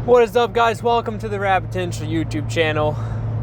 What is up, guys? Welcome to the Rapid Potential YouTube channel.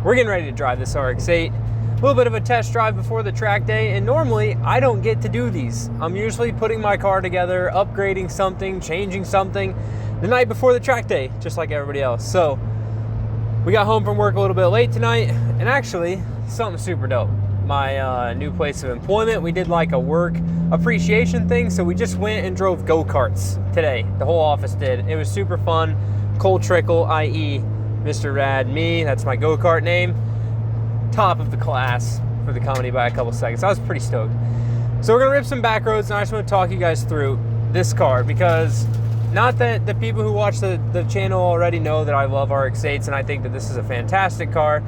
We're getting ready to drive this RX-8. A little bit of a test drive before the track day, and normally I don't get to do these. I'm usually putting my car together, upgrading something, changing something the night before the track day, just like everybody else. So we got home from work a little bit late tonight, and actually something super dope. My new place of employment, we did like a work appreciation thing, so we just went and drove go-karts today. The whole office did. It was super fun. Cole Trickle, i.e. Mr. Rad Me, that's my go-kart name. Top of the class for the company by a couple seconds. I was pretty stoked. So we're gonna rip some back roads, and I just want to talk you guys through this car, because not that the people who watch the channel already know that I love RX-8s, and I think that this is a fantastic car.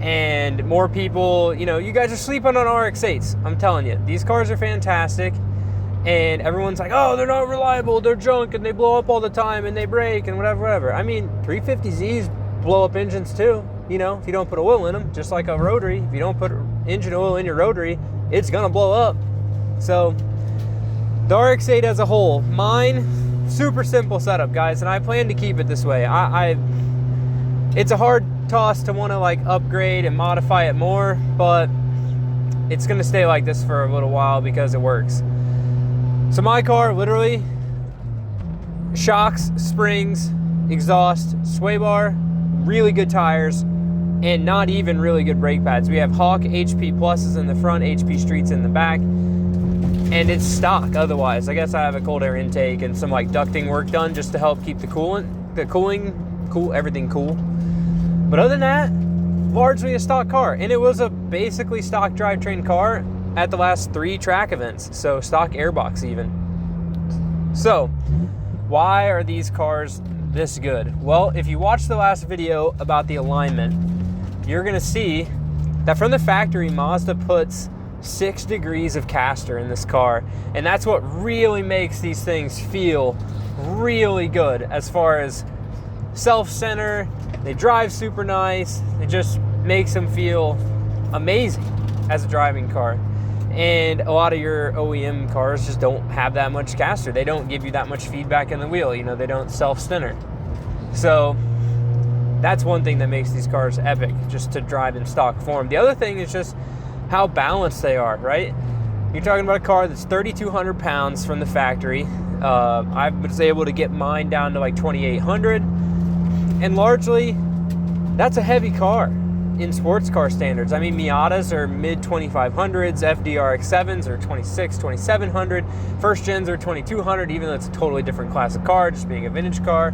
And more people, you know, you guys are sleeping on RX-8s. I'm telling you, these cars are fantastic. And everyone's like, oh, they're not reliable, they're junk, and they blow up all the time, and they break, and whatever. I mean, 350Zs blow up engines too, you know, if you don't put oil in them, just like a Rotary. If you don't put engine oil in your Rotary, it's gonna blow up. So, the RX-8 as a whole, mine, super simple setup, guys, and I plan to keep it this way. It's a hard toss to want to like upgrade and modify it more, but it's gonna stay like this for a little while because it works. So my car, literally, shocks, springs, exhaust, sway bar, really good tires, and not even really good brake pads. We have Hawk HP Pluses in the front, HP Streets in the back, and it's stock otherwise. I guess I have a cold air intake and some like ducting work done just to help keep everything cool. But other than that, largely a stock car, and it was a basically stock drivetrain car at the last 3 track events, so stock airbox even. So why are these cars this good? Well, if you watch the last video about the alignment, you're gonna see that from the factory, Mazda puts 6 degrees of caster in this car, and that's what really makes these things feel really good as far as self-center. They drive super nice. It just makes them feel amazing as a driving car. And a lot of your OEM cars just don't have that much caster. They don't give you that much feedback in the wheel. You know, they don't self-center. So that's one thing that makes these cars epic, just to drive in stock form. The other thing is just how balanced they are, right? You're talking about a car that's 3,200 pounds from the factory. I was able to get mine down to like 2,800. And largely, that's a heavy car in sports car standards. I mean, Miatas are mid 2500s, RX-7s are 2700, first gens are 2200, even though it's a totally different class of car, just being a vintage car.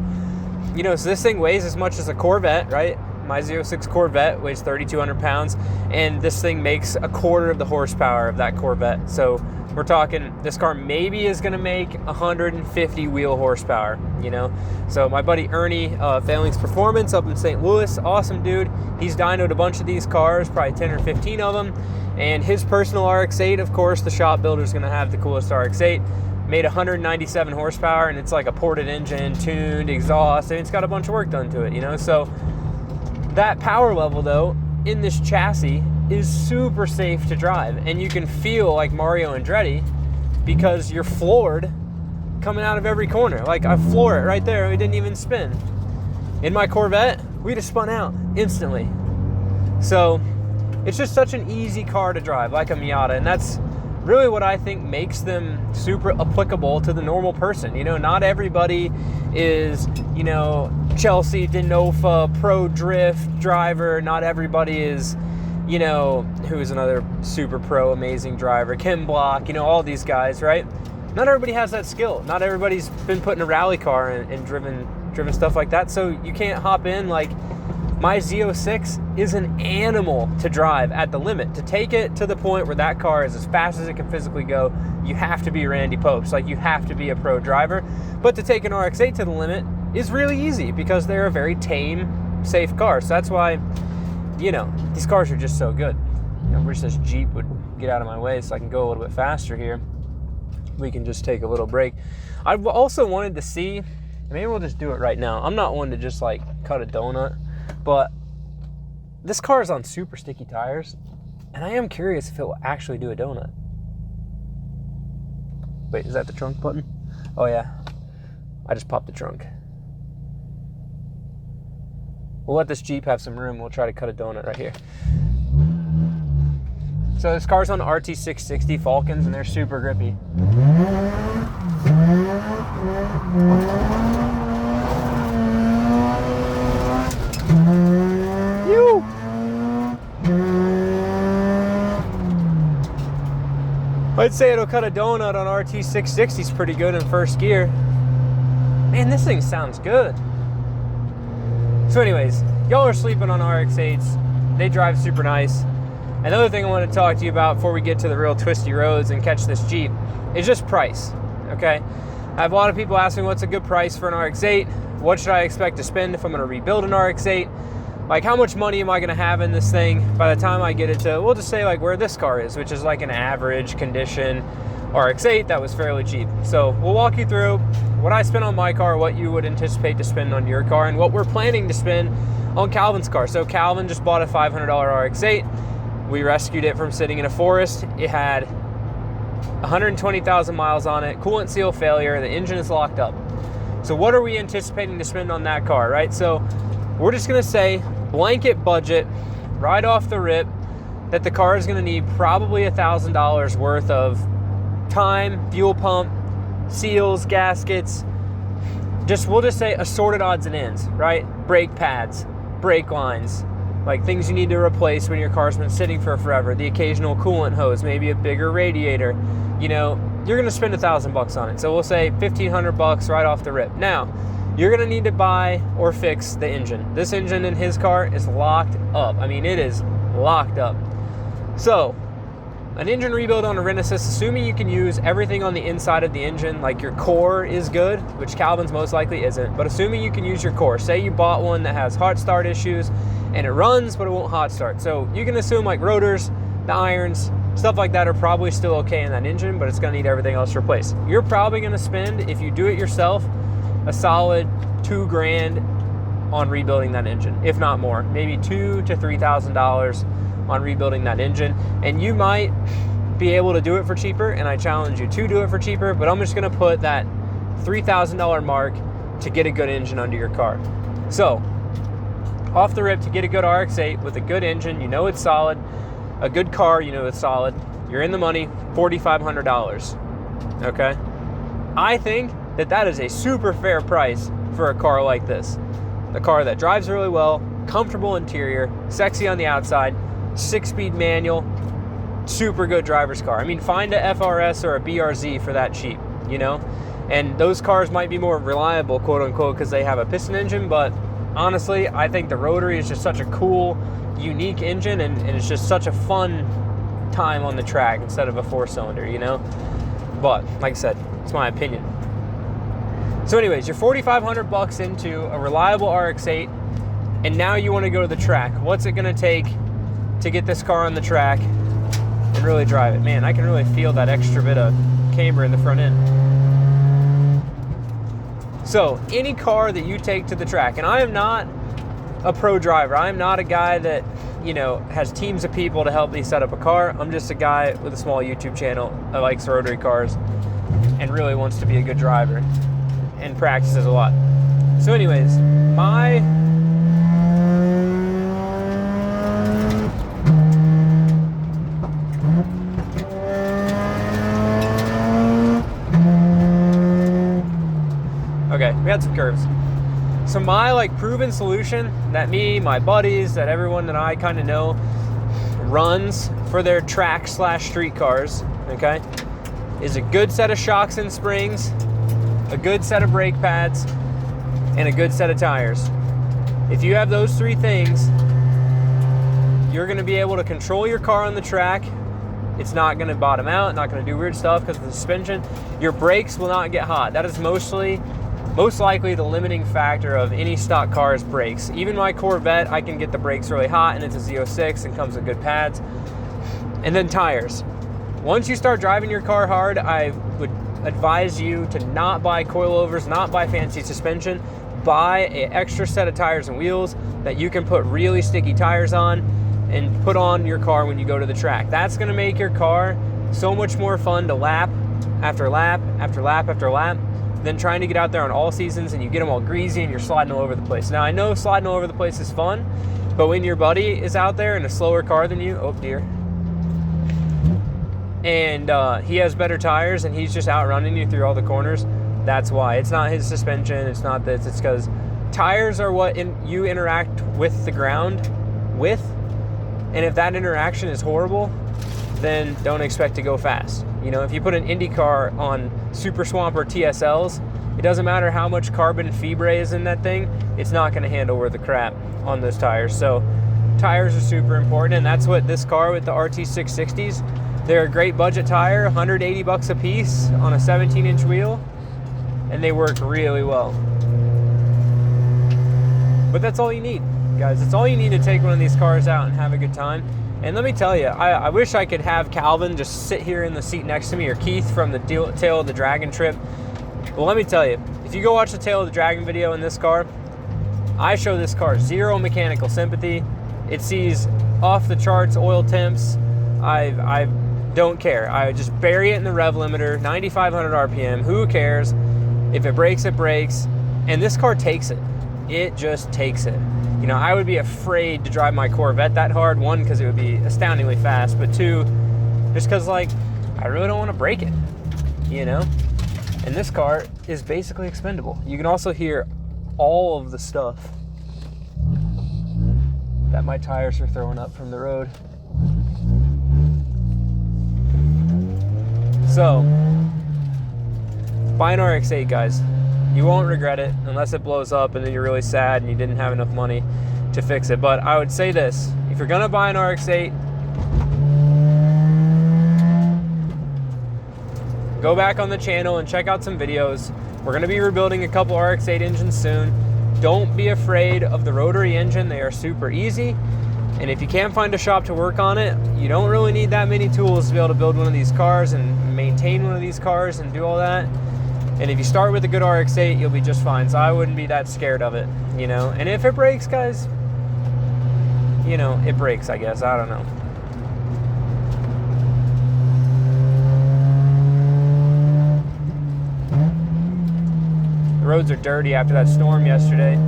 You know, so this thing weighs as much as a Corvette, right? My 06 Corvette weighs 3,200 pounds, and this thing makes a quarter of the horsepower of that Corvette. So we're talking, this car maybe is gonna make 150 wheel horsepower, you know? So my buddy Ernie, Failings Performance up in St. Louis, awesome dude. He's dynoed a bunch of these cars, probably 10 or 15 of them. And his personal RX-8, of course, the shop builder's gonna have the coolest RX-8. Made 197 horsepower, and it's like a ported engine, tuned, exhaust, and it's got a bunch of work done to it, you know? So that power level, though, in this chassis is super safe to drive, and you can feel like Mario Andretti because you're floored coming out of every corner. Like, I floor it right there, it didn't even spin. In my Corvette, we just spun out instantly. So it's just such an easy car to drive, like a Miata, and that's really what I think makes them super applicable to the normal person. You know, not everybody is, you know, Chelsea Denofa pro drift driver. Not everybody is, you know, who is another super pro amazing driver, Kim Block, you know, all these guys, right? Not everybody has that skill. Not everybody's been put in a rally car and driven stuff like that. So you can't hop in. Like, my Z06 is an animal to drive at the limit. To take it to the point where that car is as fast as it can physically go, you have to be Randy Popes. Like, you have to be a pro driver. But to take an RX-8 to the limit is really easy because they're a very tame, safe car. So that's why, you know, these cars are just so good. You know, I wish this Jeep would get out of my way so I can go a little bit faster here. We can just take a little break. I also wanted to see, maybe we'll just do it right now. I'm not one to just like cut a donut, but this car is on super sticky tires, and I am curious if it will actually do a donut. Wait, is that the trunk button? Oh yeah, I just popped the trunk. We'll let this Jeep have some room. We'll try to cut a donut right here. So this car's on RT660 Falcons, and they're super grippy. I'd say it'll cut a donut on RT660s pretty good in first gear. Man, this thing sounds good. So anyways, y'all are sleeping on RX8s. They drive super nice. Another thing I want to talk to you about before we get to the real twisty roads and catch this Jeep is just price, okay? I have a lot of people asking what's a good price for an RX8? What should I expect to spend if I'm going to rebuild an RX8? Like, how much money am I going to have in this thing by the time I get it to, we'll just say like where this car is, which is like an average condition RX8 that was fairly cheap. So we'll walk you through what I spent on my car, what you would anticipate to spend on your car, and what we're planning to spend on Calvin's car. So Calvin just bought a $500 RX8. We rescued it from sitting in a forest. It had 120,000 miles on it, coolant seal failure, the engine is locked up. So what are we anticipating to spend on that car, right? So we're just gonna say blanket budget, right off the rip, that the car is gonna need probably $1,000 worth of time, fuel pump, seals, gaskets, we'll just say assorted odds and ends, right? Brake pads, brake lines, like things you need to replace when your car's been sitting for forever, the occasional coolant hose, maybe a bigger radiator. You know, you're gonna spend $1,000 on it. So we'll say $1,500 right off the rip. Now, you're gonna need to buy or fix the engine. This engine in his car is locked up. I mean, it is locked up. So, an engine rebuild on a Renesis, assuming you can use everything on the inside of the engine, like your core is good, which Calvin's most likely isn't, but assuming you can use your core. Say you bought one that has hot start issues and it runs, but it won't hot start. So you can assume like rotors, the irons, stuff like that are probably still okay in that engine, but it's gonna need everything else replaced. You're probably gonna spend, if you do it yourself, a solid $2,000 on rebuilding that engine, if not more, maybe $2,000 to $3,000 on rebuilding that engine. And you might be able to do it for cheaper, and I challenge you to do it for cheaper, but I'm just gonna put that $3,000 mark to get a good engine under your car. So, off the rip, to get a good RX-8 with a good engine, you know it's solid, a good car, you know it's solid, you're in the money, $4,500, okay? I think that is a super fair price for a car like this. A car that drives really well, comfortable interior, sexy on the outside, 6-speed manual, super good driver's car. I mean, find a FRS or a BRZ for that cheap, you know? And those cars might be more reliable, quote unquote, because they have a piston engine, but honestly, I think the Rotary is just such a cool, unique engine, and it's just such a fun time on the track instead of a 4-cylinder, you know? But, like I said, it's my opinion. So anyways, you're $4,500 into a reliable RX-8, and now you want to go to the track. What's it going to take to get this car on the track and really drive it? Man, I can really feel that extra bit of camber in the front end. So any car that you take to the track, and I am not a pro driver. I am not a guy that, you know, has teams of people to help me set up a car. I'm just a guy with a small YouTube channel that likes rotary cars and really wants to be a good driver and practices a lot. So anyways, okay, we had some curves. So my like proven solution that me, my buddies, that everyone that I kind of know runs for their track/street cars, okay, is a good set of shocks and springs, a good set of brake pads, and a good set of tires. If you have those three things, you're gonna be able to control your car on the track. It's not gonna bottom out, not gonna do weird stuff because of the suspension. Your brakes will not get hot. That is most likely the limiting factor of any stock car's brakes. Even my Corvette, I can get the brakes really hot, and it's a Z06 and comes with good pads. And then tires. Once you start driving your car hard, I would advise you to not buy coilovers, not buy fancy suspension. Buy an extra set of tires and wheels that you can put really sticky tires on and put on your car when you go to the track. That's gonna make your car so much more fun to lap after lap after lap after lap. than trying to get out there on all seasons and you get them all greasy and you're sliding all over the place. Now, I know sliding all over the place is fun, but when your buddy is out there in a slower car than you, oh dear, and he has better tires and he's just outrunning you through all the corners, that's why. It's not his suspension, it's not this, it's because tires are what you interact with the ground with, and if that interaction is horrible, then don't expect to go fast. You know, if you put an Indy car on Super Swamp or TSLs, it doesn't matter how much carbon fibre is in that thing, it's not going to handle worth the crap on those tires. So tires are super important, and that's what this car with the RT660s, they're a great budget tire, $180 a piece on a 17-inch wheel, and they work really well. But that's all you need, guys. It's all you need to take one of these cars out and have a good time. And let me tell you, I wish I could have Calvin just sit here in the seat next to me, or Keith from the Tail of the Dragon trip. Well, let me tell you, if you go watch the Tail of the Dragon video in this car, I show this car zero mechanical sympathy. It sees off the charts oil temps. I don't care. I just bury it in the rev limiter, 9,500 RPM. Who cares? If it breaks, it breaks. And this car takes it. It just takes it. You know, I would be afraid to drive my Corvette that hard. One, because it would be astoundingly fast, but two, just because, like, I really don't want to break it, you know? And this car is basically expendable. You can also hear all of the stuff that my tires are throwing up from the road. So, buy an RX-8, guys. You won't regret it unless it blows up and then you're really sad and you didn't have enough money to fix it. But I would say this, if you're gonna buy an RX-8, go back on the channel and check out some videos. We're gonna be rebuilding a couple RX-8 engines soon. Don't be afraid of the rotary engine. They are super easy. And if you can't find a shop to work on it, you don't really need that many tools to be able to build one of these cars and maintain one of these cars and do all that. And if you start with a good RX-8, you'll be just fine. So I wouldn't be that scared of it, you know. And if it breaks, guys, you know, it breaks, I guess. I don't know. The roads are dirty after that storm yesterday.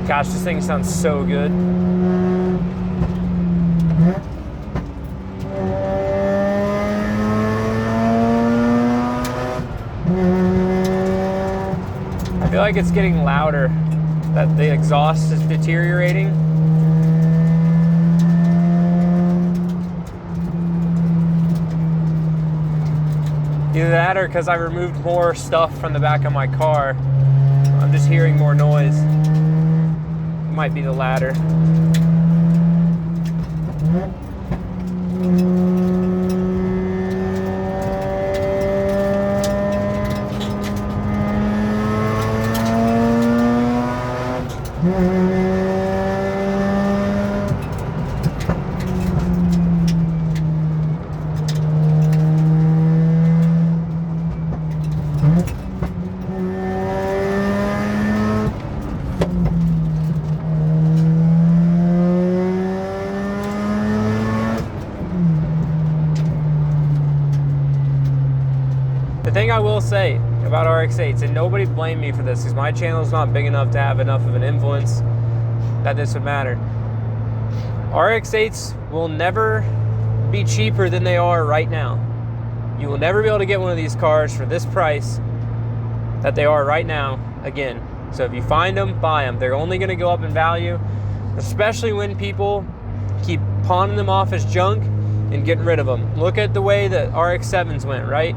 Gosh, this thing sounds so good. I feel like it's getting louder, that the exhaust is deteriorating. Either that or because I removed more stuff from the back of my car, I'm just hearing more noise. Might be the latter. The thing I will say about RX-8s, and nobody blame me for this because my channel is not big enough to have enough of an influence that this would matter. RX-8s will never be cheaper than they are right now. You will never be able to get one of these cars for this price that they are right now again. So if you find them, buy them. They're only going to go up in value, especially when people keep pawning them off as junk and getting rid of them. Look at the way that RX-7s went, right?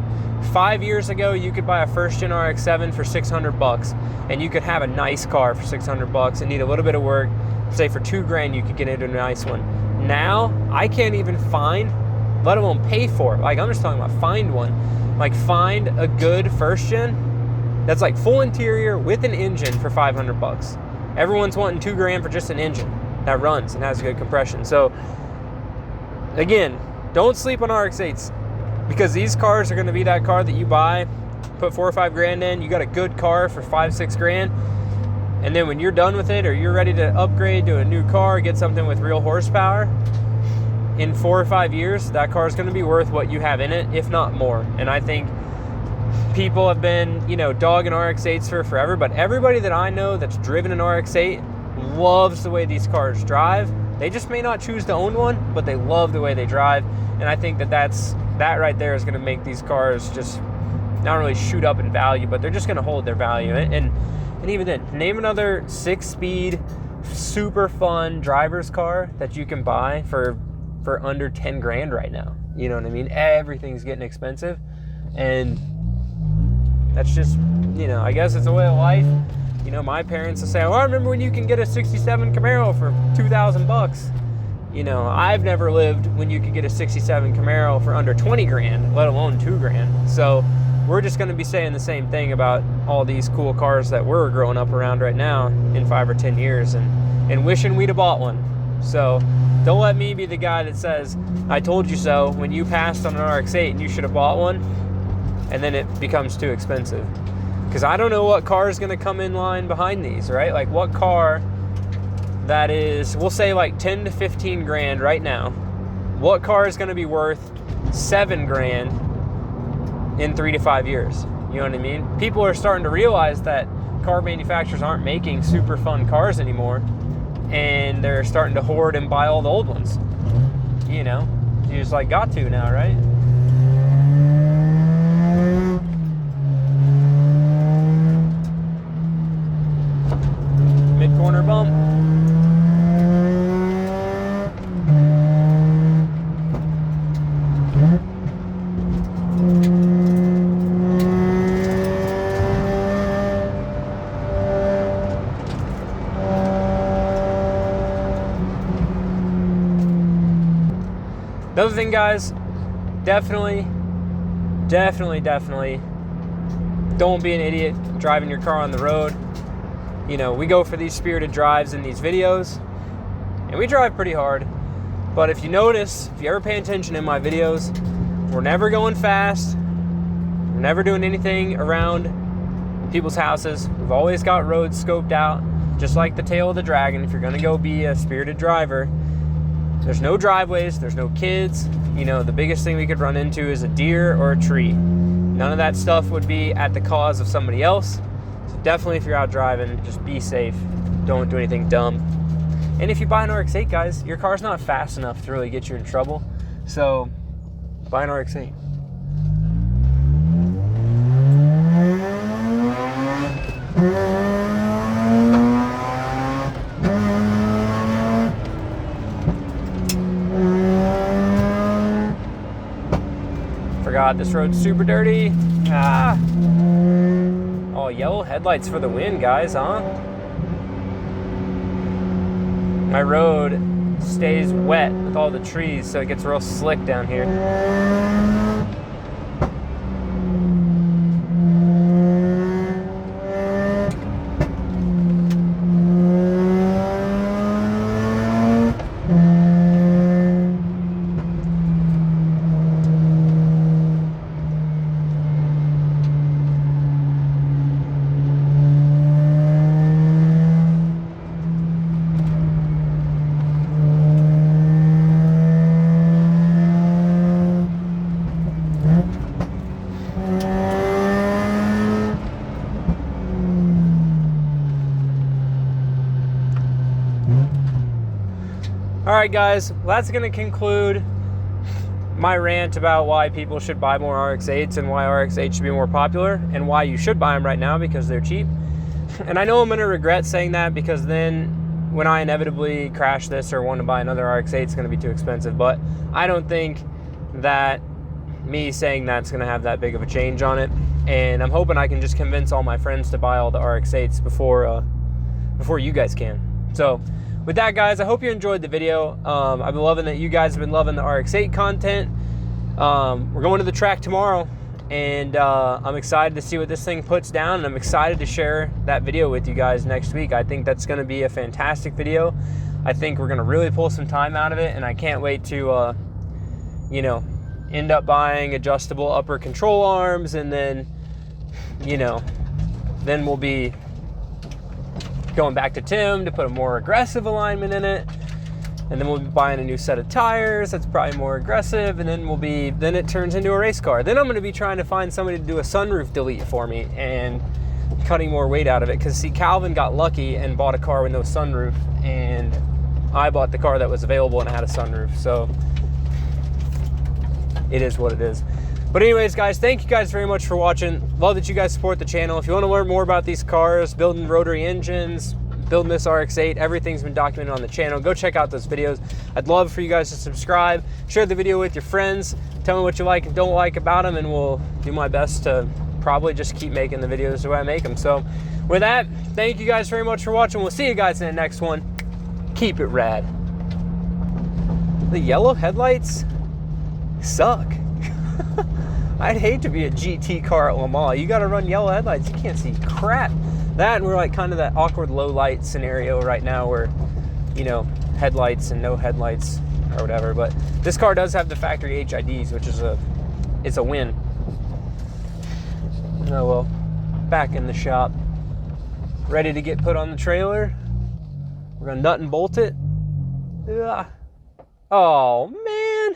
5 years ago, you could buy a first-gen RX-7 for $600, and you could have a nice car for $600 and need a little bit of work. Say for $2,000, you could get into a nice one. Now, I can't even find, let alone pay for it. Like, I'm just talking about find one. Like, find a good first-gen That's like full interior with an engine for $500. Everyone's wanting $2,000 for just an engine that runs and has good compression. So again, don't sleep on RX8s, because these cars are going to be that car that you buy, put $4 or $5,000 in, you got a good car for $5, $6,000, and then when you're done with it, or you're ready to upgrade to a new car, get something with real horsepower, in 4 or 5 years, that car is going to be worth what you have in it, if not more. And I think people have been, you know, dogging RX8s for forever, but everybody that I know that's driven an RX8 loves the way these cars drive. They just may not choose to own one, but they love the way they drive. And I think that right there is going to make these cars just not really shoot up in value, but they're just going to hold their value. And even then, name another 6-speed, super fun driver's car that you can buy for under $10,000 right now. You know what I mean? Everything's getting expensive, and that's just, you know, I guess it's a way of life. You know, my parents will say, "Oh, I remember when you can get a '67 Camaro for $2,000." You know, I've never lived when you could get a '67 Camaro for under $20,000, let alone $2,000. So we're just going to be saying the same thing about all these cool cars that we're growing up around right now in 5 or 10 years, and wishing we'd have bought one. So don't let me be the guy that says, "I told you so," when you passed on an RX-8 and you should have bought one, and then it becomes too expensive. Because I don't know what car is going to come in line behind these, right? Like what car that is, we'll say like 10 to 15 grand right now, what car is going to be worth $7,000 in 3 to 5 years? You know what I mean? People are starting to realize that car manufacturers aren't making super fun cars anymore, and they're starting to hoard and buy all the old ones. You know, you just like got to now, right? Mid-corner bump. Another thing, guys, definitely don't be an idiot driving your car on the road. You know, we go for these spirited drives in these videos, and we drive pretty hard. But if you notice, if you ever pay attention in my videos, we're never going fast. We're never doing anything around people's houses. We've always got roads scoped out, just like the tail of the dragon. If you're gonna go be a spirited driver, there's no driveways, there's no kids. You know, the biggest thing we could run into is a deer or a tree. None of that stuff would be at the cause of somebody else. So definitely, if you're out driving, just be safe. Don't do anything dumb. And if you buy an RX-8, guys, your car's not fast enough to really get you in trouble. So buy an RX-8. Forgot this road's super dirty. Ah. Oh, yellow headlights for the win, guys, huh? My road stays wet with all the trees, so it gets real slick down here. Alright guys, well, that's going to conclude my rant about why people should buy more RX-8s and why RX-8 should be more popular, and why you should buy them right now because they're cheap. And I know I'm going to regret saying that, because then when I inevitably crash this or want to buy another RX-8, it's going to be too expensive. But I don't think that me saying that's going to have that big of a change on it. And I'm hoping I can just convince all my friends to buy all the RX-8s before you guys can. So with that, guys, I hope you enjoyed the video. I've been loving that you guys have been loving the RX-8 content. We're going to the track tomorrow, And I'm excited to see what this thing puts down, and I'm excited to share that video with you guys next week. I think that's going to be a fantastic video. I think we're going to really pull some time out of it, and I can't wait to, you know, end up buying adjustable upper control arms, and then, you know, then we'll be going back to Tim to put a more aggressive alignment in it. And then we'll be buying a new set of tires that's probably more aggressive, and then it turns into a race car. Then I'm going to be trying to find somebody to do a sunroof delete for me and cutting more weight out of it. Because see, Calvin got lucky and bought a car with no sunroof, and I bought the car that was available and had a sunroof. So it is what it is. But anyways, guys, thank you guys very much for watching. Love that you guys support the channel. If you want to learn more about these cars, building rotary engines, building this RX-8, everything's been documented on the channel. Go check out those videos. I'd love for you guys to subscribe, share the video with your friends, tell me what you like and don't like about them, and we'll do my best to probably just keep making the videos the way I make them. So with that, thank you guys very much for watching. We'll see you guys in the next one. Keep it rad. The yellow headlights suck. I'd hate to be a GT car at Le Mans. You gotta run yellow headlights. You can't see crap. That, and we're like kind of that awkward low light scenario right now where, you know, headlights and no headlights or whatever. But this car does have the factory HIDs, which is it's a win. Oh well, back in the shop, ready to get put on the trailer. We're gonna nut and bolt it. Ugh. Oh man.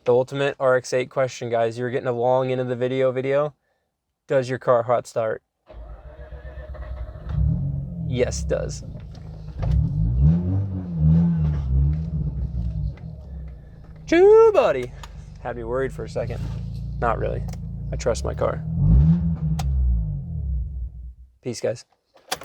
The ultimate RX-8 question, guys. You were getting a long into the video. Does your car hot start? Yes, it does. Choo, buddy. Had me worried for a second. Not really. I trust my car. Peace, guys.